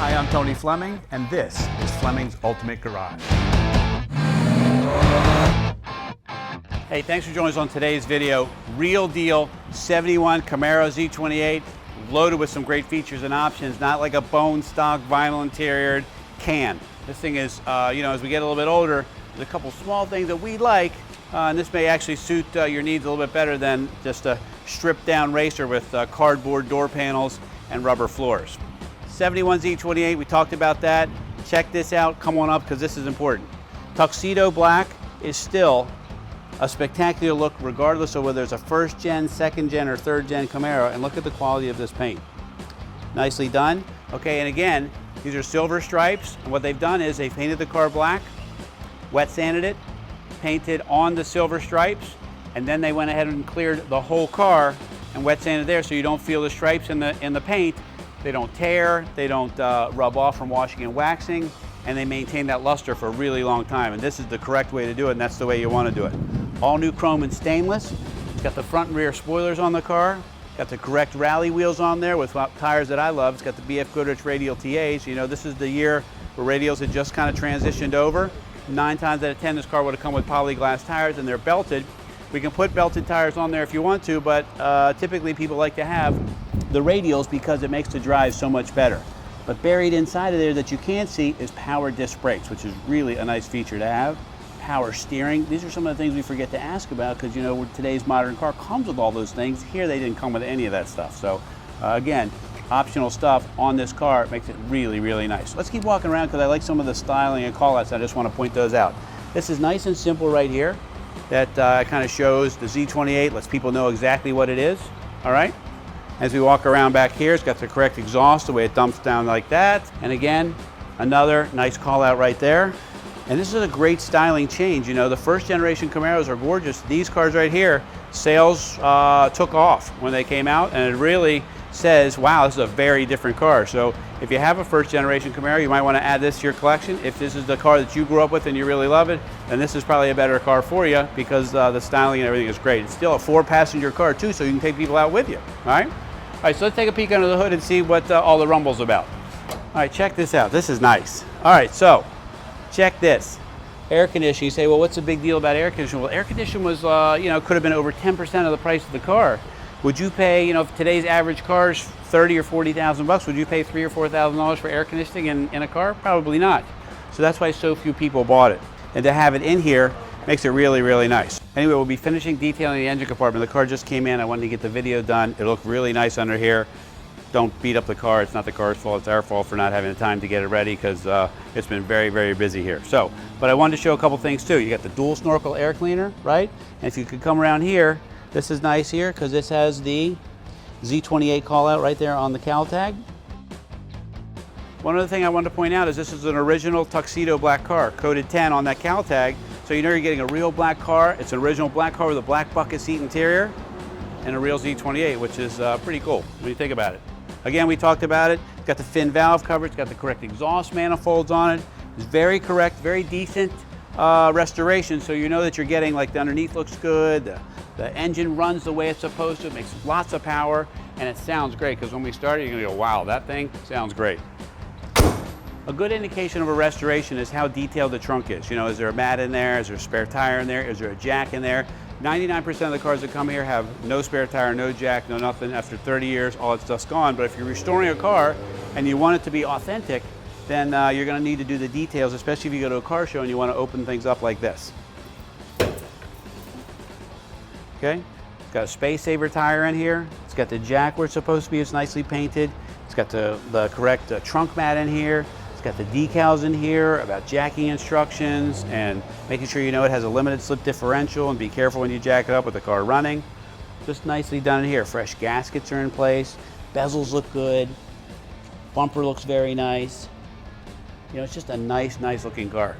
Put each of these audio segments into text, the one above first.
Hi, I'm Tony Fleming, and this is Fleming's Ultimate Garage. Hey, thanks for joining us on today's video. Real deal 71 Camaro Z-28, loaded with some great features and options, not like a bone stock vinyl interior can. This thing is, as we get a little bit older, there's a couple small things that we like, and this may actually suit your needs a little bit better than just a stripped down racer with cardboard door panels and rubber floors. 71 Z-28, we talked about that. Check this out, come on up, because this is important. Tuxedo black is still a spectacular look regardless of whether it's a first gen, second gen, or third gen Camaro, and look at the quality of this paint. Nicely done. Okay, and again, these are silver stripes, and what they've done is they've painted the car black, wet sanded it, painted on the silver stripes, and then they went ahead and cleared the whole car and wet sanded there so you don't feel the stripes in the paint. They don't tear, they don't rub off from washing and waxing, and they maintain that luster for a really long time. And this is the correct way to do it, and that's the way you want to do it. All new chrome and stainless. It's got the front and rear spoilers on the car. Got the correct rally wheels on there with tires that I love. It's got the BF Goodrich radial TAs. You know, this is the year where radials had just kind of transitioned over. 9 times out of 10, this car would have come with polyglass tires, and they're belted. We can put belted tires on there if you want to, but typically people like to have the radials because it makes the drive so much better. But buried inside of there that you can't see is power disc brakes, which is really a nice feature to have. Power steering. These are some of the things we forget to ask about because, you know, today's modern car comes with all those things. Here they didn't come with any of that stuff. So again, optional stuff on this car makes it really, really nice. Let's keep walking around because I like some of the styling and callouts. I just want to point those out. This is nice and simple right here. That kind of shows the Z28, lets people know exactly what it is. All right. As we walk around back here, it's got the correct exhaust, the way it dumps down like that. And again, another nice call out right there. And this is a great styling change. You know, the first generation Camaros are gorgeous. These cars right here, sales took off when they came out, and it really says, wow, this is a very different car. So if you have a first generation Camaro, you might want to add this to your collection. If this is the car that you grew up with and you really love it, then this is probably a better car for you because the styling and everything is great. It's still a 4-passenger car too, so you can take people out with you, all right? All right, so let's take a peek under the hood and see what all the rumble's about. All right, check this out. This is nice. All right, so check this. Air conditioning. You say, well, what's the big deal about air conditioning? Well, air conditioning was, could have been over 10% of the price of the car. Would you pay, if today's average car is $30,000 or $40,000, would you pay $3,000 or $4,000 for air conditioning in a car? Probably not. So that's why so few people bought it. And to have it in here makes it really, really nice. Anyway, we'll be finishing detailing the engine compartment. The car just came in. I wanted to get the video done. It looked really nice under here. Don't beat up the car. It's not the car's fault. It's our fault for not having the time to get it ready because it's been very, very busy here. So, but I wanted to show a couple things too. You got the dual snorkel air cleaner, right? And if you could come around here, this is nice here because this has the Z28 call out right there on the cowl tag. One other thing I wanted to point out is this is an original Tuxedo black car, coded 10 on that cowl tag. So you know you're getting a real black car. It's an original black car with a black bucket seat interior and a real Z28, which is pretty cool when you think about it. Again, we talked about it. It's got the fin valve cover. It's got the correct exhaust manifolds on it. It's very correct, very decent restoration. So you know that you're getting, like, the underneath looks good. The engine runs the way it's supposed to. It makes lots of power, and it sounds great because when we started, you're gonna go, wow, that thing sounds great. A good indication of a restoration is how detailed the trunk is. You know, is there a mat in there? Is there a spare tire in there? Is there a jack in there? 99% of the cars that come here have no spare tire, no jack, no nothing. After 30 years, all that stuff's gone. But if you're restoring a car and you want it to be authentic, then you're gonna need to do the details, especially if you go to a car show and you wanna open things up like this. Okay, it's got a space saver tire in here. It's got the jack where it's supposed to be. It's nicely painted. It's got the correct trunk mat in here. It's got the decals in here about jacking instructions and making sure you know it has a limited slip differential and be careful when you jack it up with the car running. Just nicely done in here. Fresh gaskets are in place. Bezels look good. Bumper looks very nice. You know, it's just a nice, nice looking car.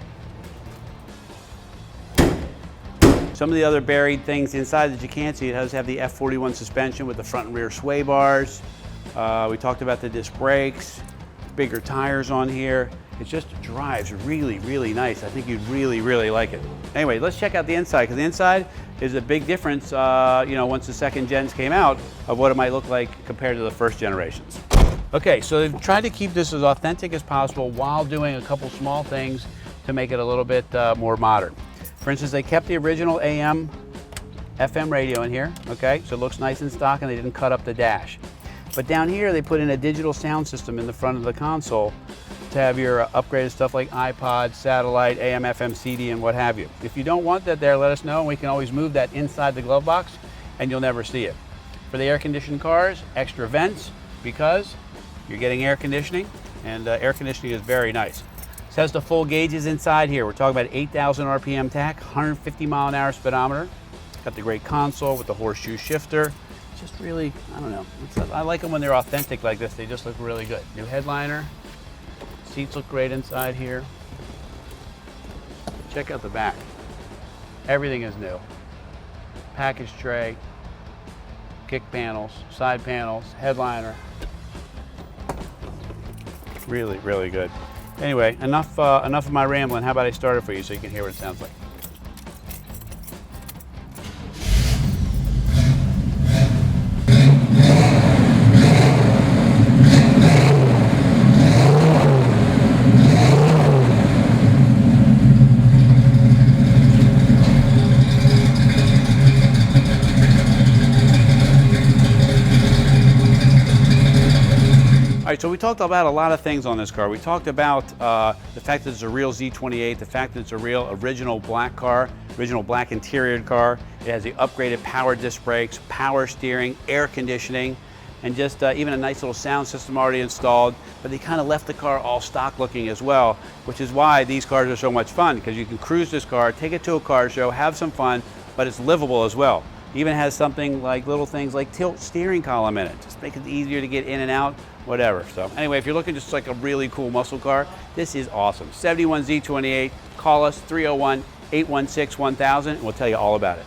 Some of the other buried things inside that you can't see, it does have the F41 suspension with the front and rear sway bars. We talked about the disc brakes, bigger tires on here. It just drives really, really nice. I think you'd really, really like it. Anyway, let's check out the inside, because the inside is a big difference, once the second gens came out, of what it might look like compared to the first generations. Okay, so they've tried to keep this as authentic as possible while doing a couple small things to make it a little bit more modern. For instance, they kept the original AM, FM radio in here, okay? So it looks nice and stock, and they didn't cut up the dash. But down here, they put in a digital sound system in the front of the console to have your upgraded stuff like iPod, satellite, AM, FM, CD, and what have you. If you don't want that there, let us know, and we can always move that inside the glove box, and you'll never see it. For the air-conditioned cars, extra vents, because you're getting air conditioning, and air conditioning is very nice. This has the full gauges inside here. We're talking about 8,000 RPM tach, 150 mile an hour speedometer. Got the great console with the horseshoe shifter. Just really, I don't know. I like them when they're authentic like this. They just look really good. New headliner. Seats look great inside here. Check out the back. Everything is new. Package tray, kick panels, side panels, headliner. Really, really good. Anyway, enough of my rambling. How about I start it for you so you can hear what it sounds like. All right, so we talked about a lot of things on this car. We talked about the fact that it's a real Z28, the fact that it's a real original black car, original black interior car. It has the upgraded power disc brakes, power steering, air conditioning, and just even a nice little sound system already installed. But they kind of left the car all stock looking as well, which is why these cars are so much fun, because you can cruise this car, take it to a car show, have some fun, but it's livable as well. Even has something like little things like tilt steering column in it. Just make it easier to get in and out, whatever. So anyway, if you're looking just like a really cool muscle car, this is awesome. 71 Z28, call us 301-816-1000 and we'll tell you all about it.